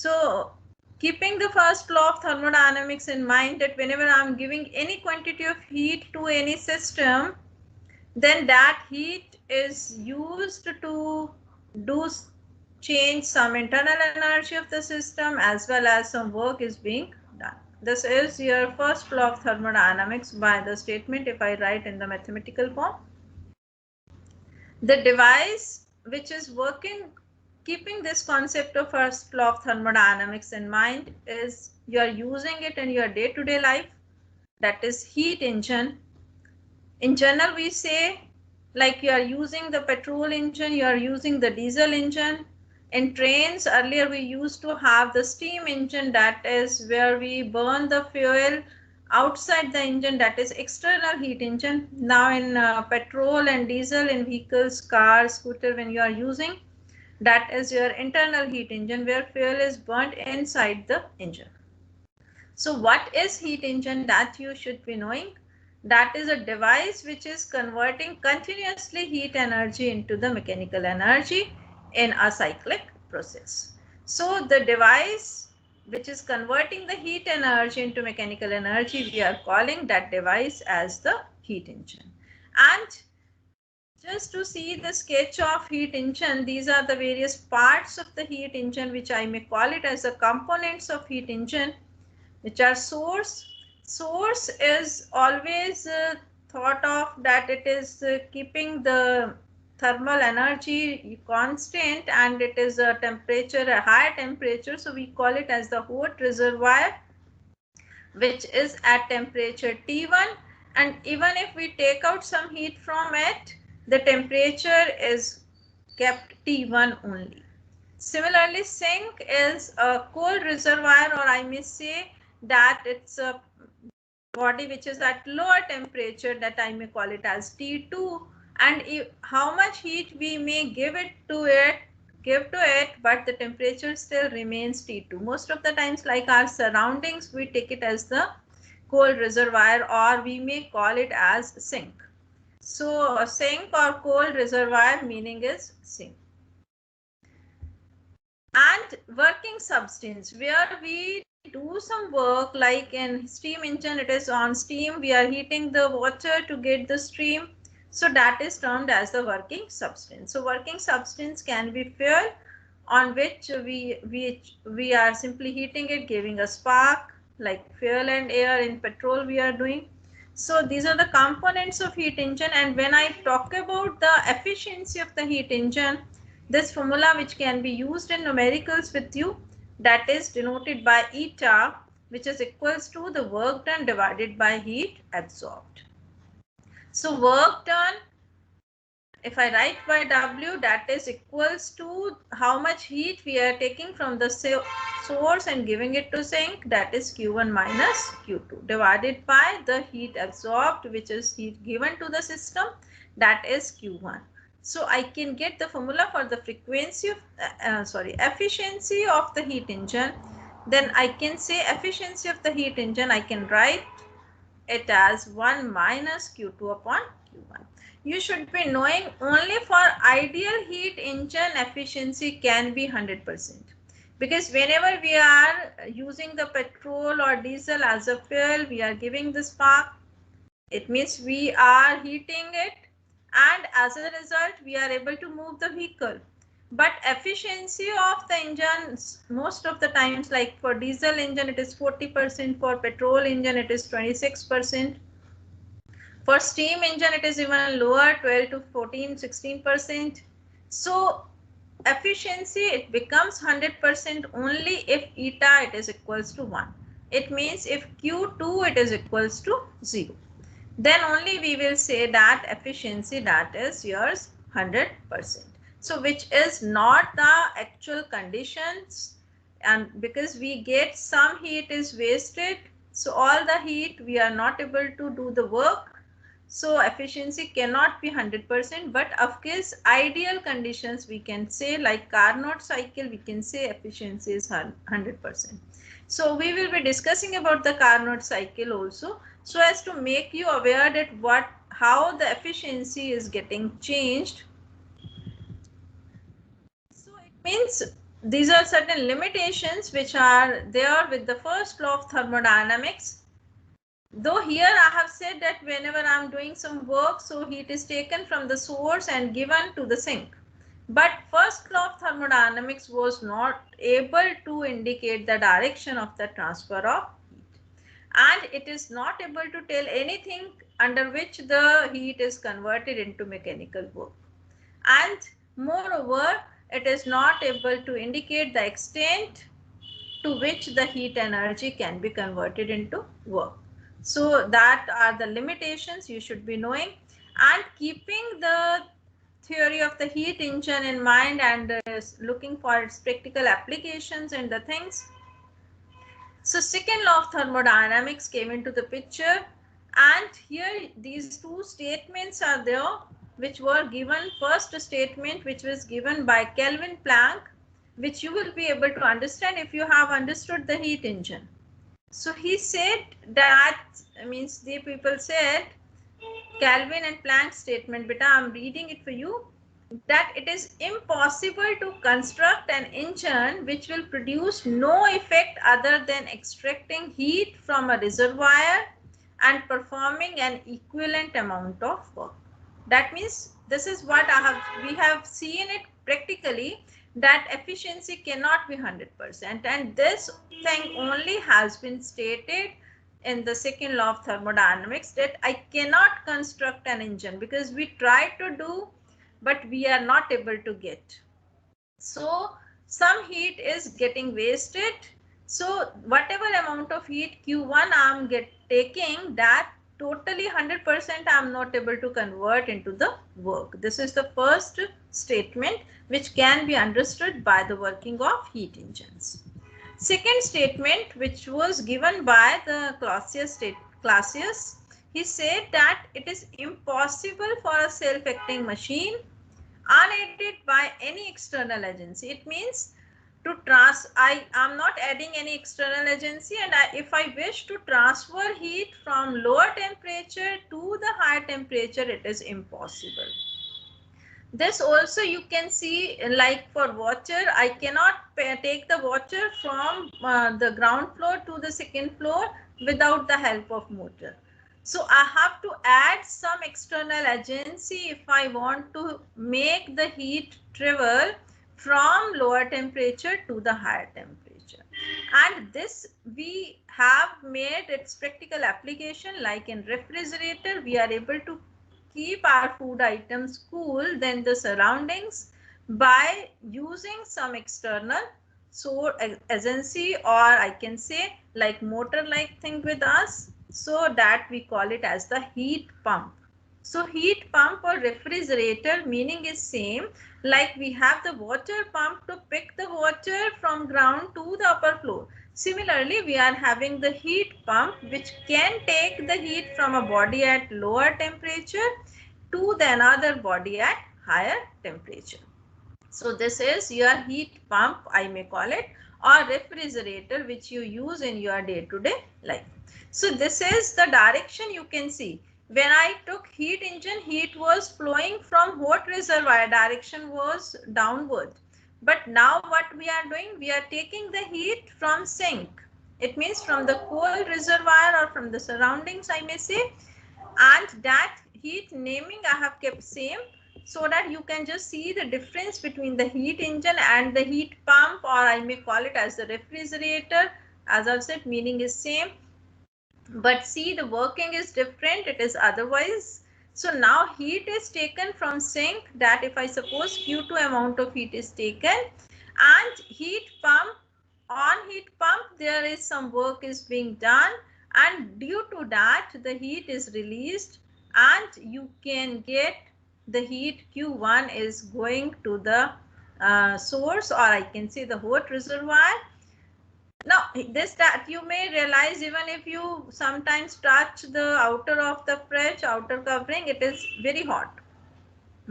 So keeping the first law of thermodynamics in mind, that whenever I'm giving any quantity of heat to any system, then that heat is used to do change some internal energy of the system, as well as some work is being done. This is your first law of thermodynamics by the statement if I write in the mathematical form. The device which is working, keeping this concept of first law of thermodynamics in mind, is you are using it in your day-to-day life, that is heat engine. In general, we say like you are using the petrol engine, you are using the diesel engine. In trains, earlier we used to have the steam engine, that is where we burn the fuel outside the engine, that is external heat engine. Now in petrol and diesel in vehicles, cars, scooter, when you are using, that is your internal heat engine where fuel is burnt inside the engine. So what is heat engine, that you should be knowing? That is a device which is converting continuously heat energy into the mechanical energy in a cyclic process. So the device which is converting the heat energy into mechanical energy, we are calling that device as the heat engine. And just to see the sketch of heat engine, these are the various parts of the heat engine, which I may call it as the components of heat engine, which are source. Source is always thought of that it is keeping the thermal energy constant, and it is a temperature, a higher temperature, so we call it as the hot reservoir, which is at temperature T1, and even if we take out some heat from it, the temperature is kept T1 only. Similarly, sink is a cold reservoir, or I may say that it's a body which is at lower temperature, that I may call it as T2, and how much heat we may give to it, but the temperature still remains T2. Most of the times, like our surroundings, we take it as the cold reservoir, or we may call it as sink. So a sink or cold reservoir meaning is sink. And working substance, where we do some work, like in steam engine, it is on steam, we are heating the water to get the steam, so that is termed as the working substance. So working substance can be fuel, on which we are simply heating it, giving a spark, like fuel and air in petrol we are doing. So these are the components of heat engine. And when I talk about the efficiency of the heat engine, this formula, which can be used in numericals with you, that is denoted by eta, which is equals to the work done divided by heat absorbed. So work done, if I write by W, that is equals to how much heat we are taking from the source and giving it to sink, that is Q1 minus Q2, divided by the heat absorbed, which is heat given to the system, that is Q1. So I can get the formula for the frequency of efficiency of the heat engine. Then I can say efficiency of the heat engine, I can write it as 1 minus Q2 upon Q1. You should be knowing only for ideal heat engine efficiency can be 100%. Because whenever we are using the petrol or diesel as a fuel, we are giving the spark. It means we are heating it, and as a result we are able to move the vehicle. But efficiency of the engines, most of the times, like for diesel engine it is 40%, for petrol engine it is 26%, for steam engine it is even lower, 12 to 14, 16%. So efficiency, it becomes 100% only if eta it is equals to 1. It means if Q2 it is equals to 0. Then only we will say that efficiency, that is yours 100%. So which is not the actual conditions, and because we get some heat is wasted, so all the heat we are not able to do the work, so efficiency cannot be 100%. But of course ideal conditions we can say, like Carnot cycle, we can say efficiency is 100%. So we will be discussing about the Carnot cycle also, so as to make you aware that how the efficiency is getting changed. So it means these are certain limitations which are there with the first law of thermodynamics. Though here I have said that whenever I am doing some work, so heat is taken from the source and given to the sink. But first law of thermodynamics was not able to indicate the direction of the transfer of heat. And it is not able to tell anything under which the heat is converted into mechanical work. And moreover, it is not able to indicate the extent to which the heat energy can be converted into work. So that are the limitations you should be knowing, and keeping the theory of the heat engine in mind and looking for its practical applications and the things. So second law of thermodynamics came into the picture, and here these two statements are there which were given. First statement which was given by Kelvin Planck, which you will be able to understand if you have understood the heat engine. So he said that, means the people said, Kelvin and Planck statement, beta, I am reading it for you, that it is impossible to construct an engine which will produce no effect other than extracting heat from a reservoir and performing an equivalent amount of work. That means this is what we have seen it practically, that efficiency cannot be 100%, and this thing only has been stated in the second law of thermodynamics, that I cannot construct an engine because we try to do, but we are not able to get. So some heat is getting wasted. So whatever amount of heat Q1 I am taking, that totally 100% I am not able to convert into the work. This is the first statement which can be understood by the working of heat engines. Second statement, which was given by the Clausius, he said that it is impossible for a self-acting machine unaided by any external agency. It means I am not adding any external agency, and if I wish to transfer heat from lower temperature to the higher temperature, it is impossible. This also you can see, like for water, I cannot take the water from the ground floor to the second floor without the help of motor. So I have to add some external agency if I want to make the heat travel from lower temperature to the higher temperature. And this we have made its practical application, like in refrigerator, we are able to keep our food items cool than the surroundings by using some external agency, or I can say like motor like thing with us, so that we call it as the heat pump. So heat pump or refrigerator meaning is same, like we have the water pump to pick the water from ground to the upper floor. Similarly, we are having the heat pump which can take the heat from a body at lower temperature to the another body at higher temperature. So this is your heat pump, I may call it, or refrigerator which you use in your day-to-day life. So this is the direction you can see. When I took heat engine, heat was flowing from hot reservoir, direction was downward. But now what we are doing, we are taking the heat from sink. It means from the cold reservoir or from the surroundings, I may say, and that heat naming I have kept same, so that you can just see the difference between the heat engine and the heat pump, or I may call it as the refrigerator. As I've said, meaning is same, but see the working is different, it is otherwise. So now heat is taken from sink, that if I suppose Q2 amount of heat is taken, and heat pump, on heat pump there is some work is being done, and due to that the heat is released, and you can get the heat Q1 is going to the source, or I can say the hot reservoir. Now this that you may realize, even if you sometimes touch the outer of the fridge, outer covering, it is very hot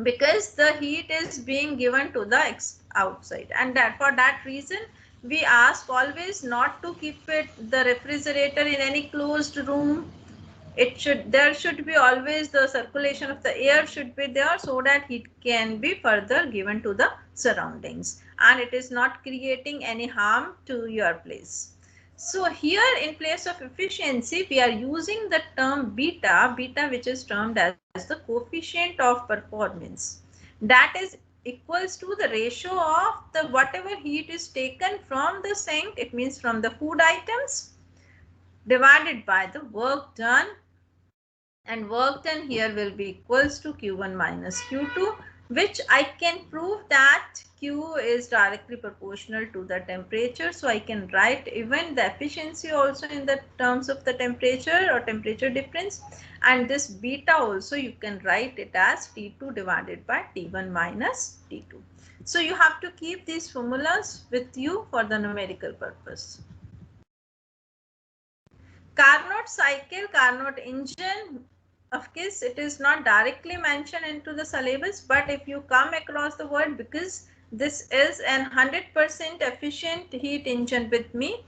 because the heat is being given to the outside, and that for that reason we ask always not to keep the refrigerator in any closed room. there should be always the circulation of the air should be there, so that heat can be further given to the surroundings and it is not creating any harm to your place. So here in place of efficiency, we are using the term beta, which is termed as the coefficient of performance. That is equals to the ratio of the whatever heat is taken from the sink, it means from the food items, divided by the work done, and work done here will be equals to Q1 minus Q2, which I can prove that Q is directly proportional to the temperature. So I can write even the efficiency also in the terms of the temperature or temperature difference, and this beta also you can write it as T2 divided by T1 minus T2. So you have to keep these formulas with you for the numerical purpose. Carnot cycle, Carnot engine, of course it is not directly mentioned into the syllabus, but if you come across the word, because this is an 100% efficient heat engine with me,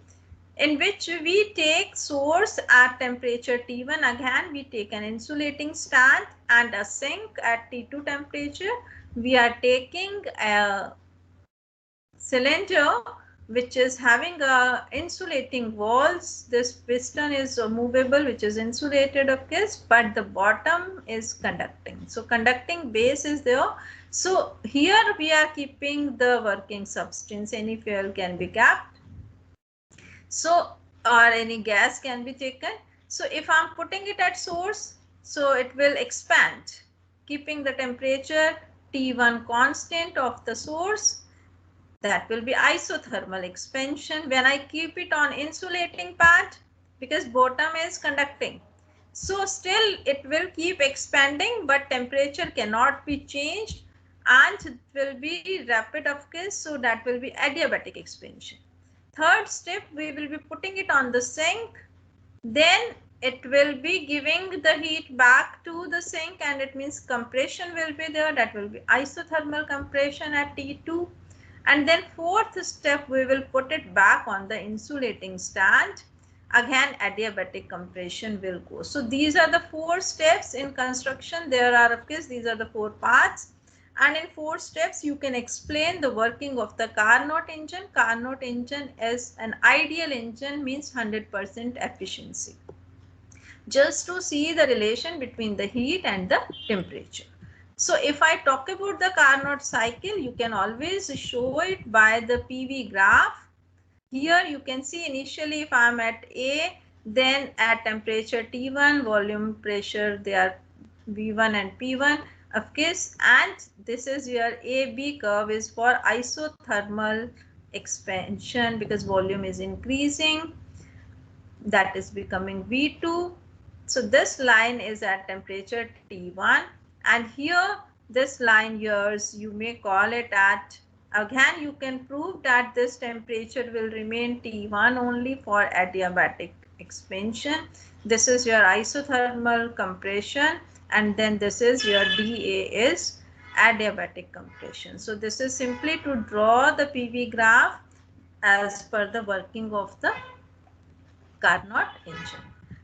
in which we take source at temperature T1, again we take an insulating stand and a sink at T2 temperature. We are taking a cylinder which is having a insulating walls. This piston is movable, which is insulated of course, but the bottom is conducting. So conducting base is there. So here we are keeping the working substance. Any fuel can be kept, so or any gas can be taken. So if I'm putting it at source, so it will expand, keeping the temperature T1 constant of the source. That will be isothermal expansion. When I keep it on insulating pad, because bottom is conducting, so still it will keep expanding, but temperature cannot be changed and it will be rapid of course, so that will be adiabatic expansion. Third step, we will be putting it on the sink, then it will be giving the heat back to the sink, and it means compression will be there, that will be isothermal compression at T2. And then fourth step, we will put it back on the insulating stand. Again, adiabatic compression will go. So these are the 4 steps in construction. There are, of course, these are the 4 parts. And in 4 steps, you can explain the working of the Carnot engine. Carnot engine is an ideal engine, means 100% efficiency. Just to see the relation between the heat and the temperature. So if I talk about the Carnot cycle, you can always show it by the PV graph. Here you can see initially if I am at A, then at temperature T1, volume pressure, they are V1 and P1 of course, and this is your AB curve is for isothermal expansion, because volume is increasing, that is becoming V2. So this line is at temperature T1, and here this line yours, you may call it at, again you can prove that this temperature will remain T1 only for adiabatic expansion. This is your isothermal compression, and then this is your dA is adiabatic compression. So this is simply to draw the PV graph as per the working of the Carnot engine.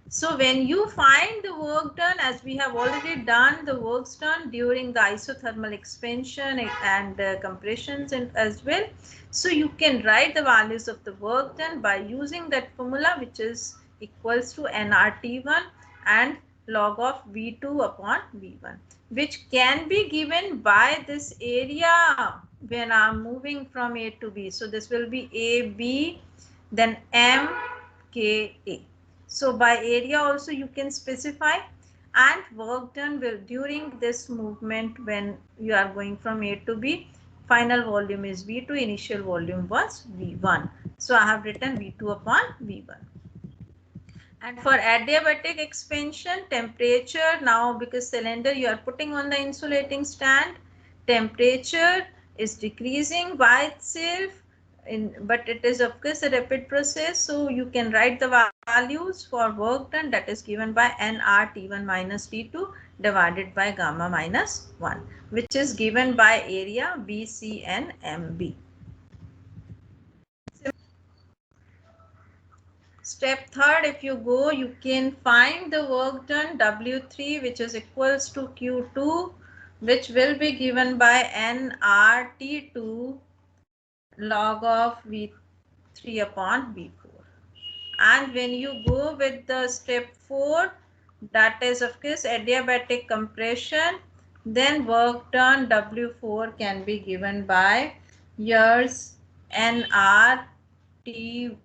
So when you find the work done, as we have already done the works done during the isothermal expansion and compressions as well, so you can write the values of the work done by using that formula, which is equals to nRT1 and log of V2 upon V1, which can be given by this area when I'm moving from A to B. So this will be AB, then M, K, A. So by area also you can specify, and work done will during this movement when you are going from A to B, final volume is V2, initial volume was V1. So I have written V2 upon V1. And for adiabatic expansion, temperature, now because cylinder you are putting on the insulating stand, temperature is decreasing by itself, but it is of course a rapid process. So you can write the values for work done, that is given by nR T1 minus T2 divided by gamma minus 1, which is given by area BC and MB. Step third, if you go, you can find the work done W3, which is equals to Q2, which will be given by nRT2 log of V3 upon V4. And when you go with the step 4, that is of course adiabatic compression, then work done W4 can be given by yours nRT1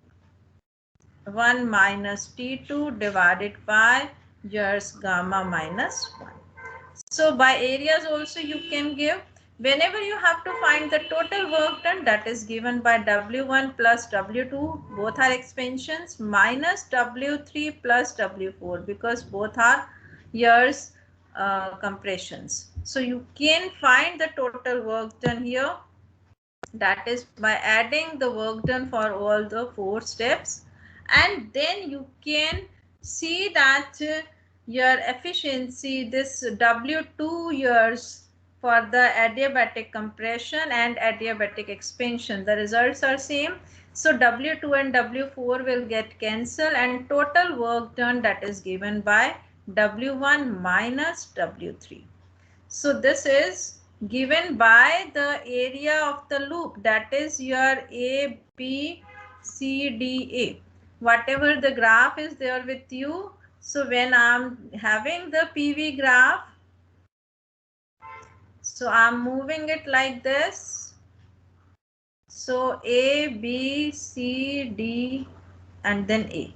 minus T2 divided by yours gamma minus 1. So by areas also you can give, whenever you have to find the total work done, that is given by W1 plus W2, both are expansions, minus W3 plus W4, because both are yours compressions. So you can find the total work done here, that is by adding the work done for all the 4 steps, and then you can see that your efficiency, this W2 years for the adiabatic compression and adiabatic expansion, the results are same. So W2 and W4 will get cancelled, and total work done, that is given by W1 minus W3. So this is given by the area of the loop, that is your A, B, C, D, A. Whatever the graph is there with you. So when I'm having the PV graph, so I'm moving it like this. So A, B, C, D, and then A.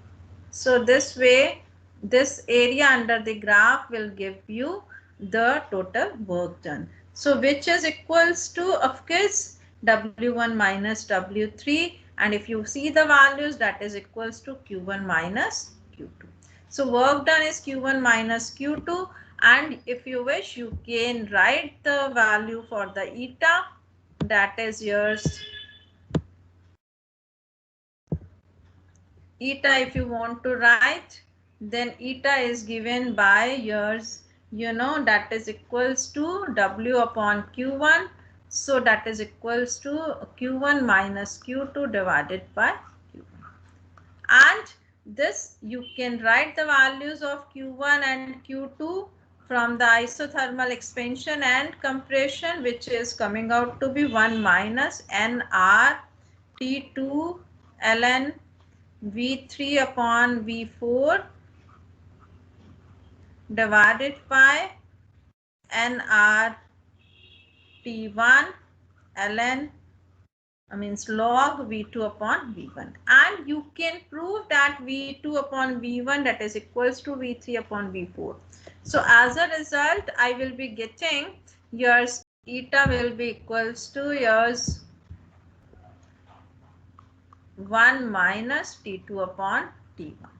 So this way, this area under the graph will give you the total work done. So which is equals to, of course, W1 minus W3, and if you see the values, that is equals to Q1 minus Q2. So work done is Q1 minus Q2, and if you wish, you can write the value for the eta, that is yours eta. If you want to write, then eta is given by yours, that is equals to W upon Q1. So that is equals to Q1 minus Q2 divided by Q1. And this you can write the values of Q1 and Q2 from the isothermal expansion and compression, which is coming out to be 1 minus nR T2 ln V3 upon V4 divided by nR T1 ln log V2 upon V1. And you can prove that V2 upon V1, that is equals to V3 upon V4. So as a result, I will be getting yours eta will be equals to yours 1 minus T2 upon T1.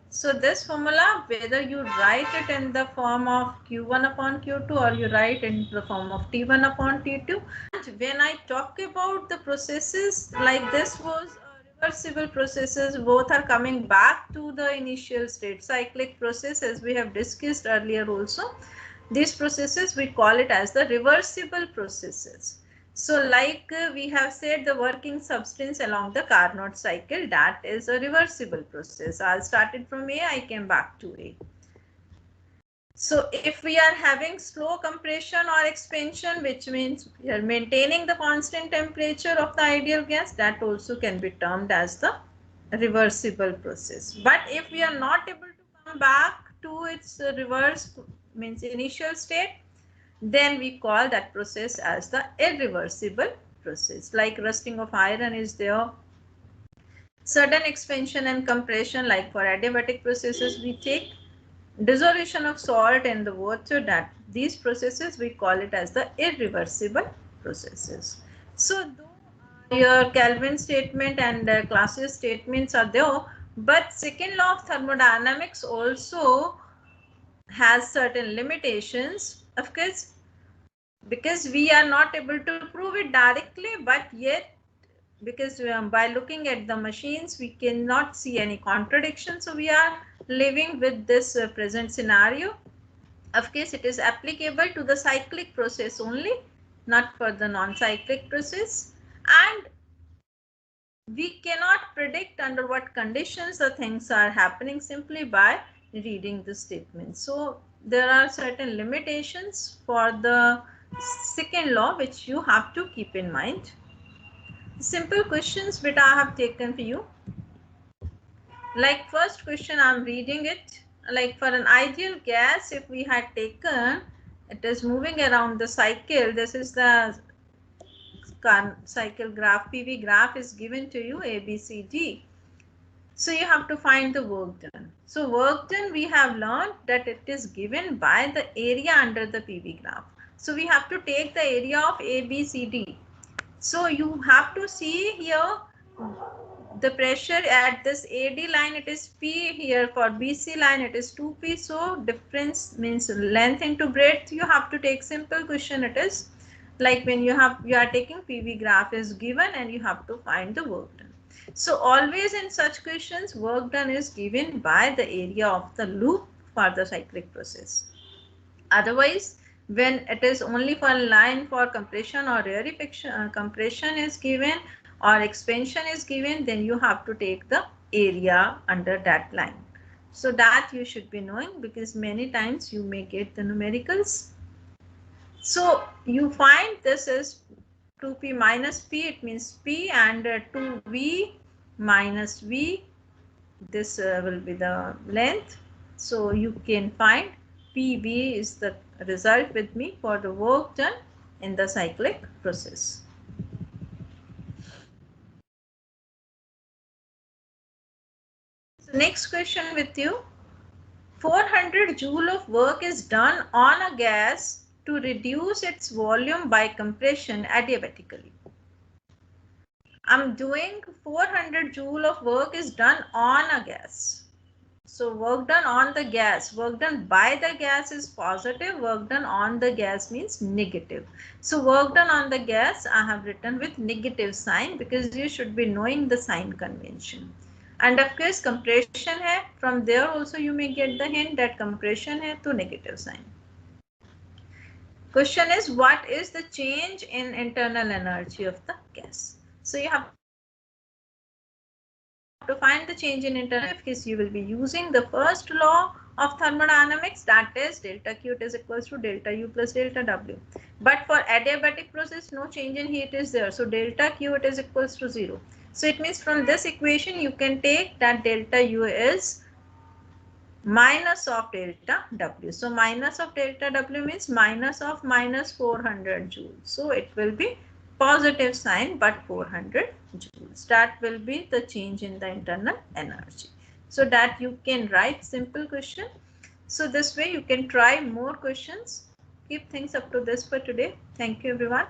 So this formula, whether you write it in the form of Q1 upon Q2 or you write in the form of T1 upon T2. And when I talk about the processes, like this was reversible processes, both are coming back to the initial state. Cyclic processes we have discussed earlier also. These processes we call it as the reversible processes. So like we have said, the working substance along the Carnot cycle, that is a reversible process. I started from A, I came back to A. So if we are having slow compression or expansion, which means we are maintaining the constant temperature of the ideal gas, that also can be termed as the reversible process. But if we are not able to come back to its reverse, means initial state, then we call that process as the irreversible process. Like rusting of iron is there, sudden expansion and compression, like for adiabatic processes we take dissolution of salt in the water, that these processes we call it as the irreversible processes. So though your Kelvin statement and Clausius statements are there, but second law of thermodynamics also has certain limitations, of course, because we are not able to prove it directly, but yet because by looking at the machines we cannot see any contradiction, so we are living with this present scenario. Of course, it is applicable to the cyclic process only, not for the non-cyclic process. And we cannot predict under what conditions the things are happening simply by reading the statement. So there are certain limitations for the second law which you have to keep in mind. Simple questions which I have taken for you. Like first question, I'm reading it. Like for an ideal gas, if we had taken, it is moving around the cycle. This is the cycle graph. PV graph is given to you, A, B, C, D. So you have to find the work done. So work done, we have learned that it is given by the area under the PV graph. So we have to take the area of A, B, C, D. So you have to see here the pressure at this AD line, it is P. Here for BC line, it is 2P. So difference means length into breadth. You have to take simple question. It is like when you are taking PV graph is given and you have to find the work done. So always in such questions, work done is given by the area of the loop for the cyclic process. Otherwise, when it is only for line for compression or rarefaction, compression is given or expansion is given, then you have to take the area under that line. So that you should be knowing, because many times you may get the numericals. So you find this is 2P minus P, it means P, and 2V minus V, this will be the length. So you can find PV is the result with me for the work done in the cyclic process. So next question with you. 400 joule of work is done on a gas to reduce its volume by compression adiabatically. I'm doing 400 joule of work is done on a gas. So work done on the gas, work done by the gas is positive, work done on the gas means negative. So work done on the gas I have written with negative sign, because you should be knowing the sign convention. And of course compression hai, from there also you may get the hint that compression hai to negative sign. Question is, what is the change in internal energy of the gas? So you have to find the change in internal energy. You will be using the first law of thermodynamics, that is delta Q is equals to delta U plus delta W. But for adiabatic process, no change in heat is there. So delta Q it is equals to 0. So it means from this equation you can take that delta U is minus of delta W. So minus of delta W means minus of minus 400 joules. So it will be positive sign but 400 joules. That will be the change in the internal energy. So that you can write simple question. So this way you can try more questions. Keep things up to this for today. Thank you everyone.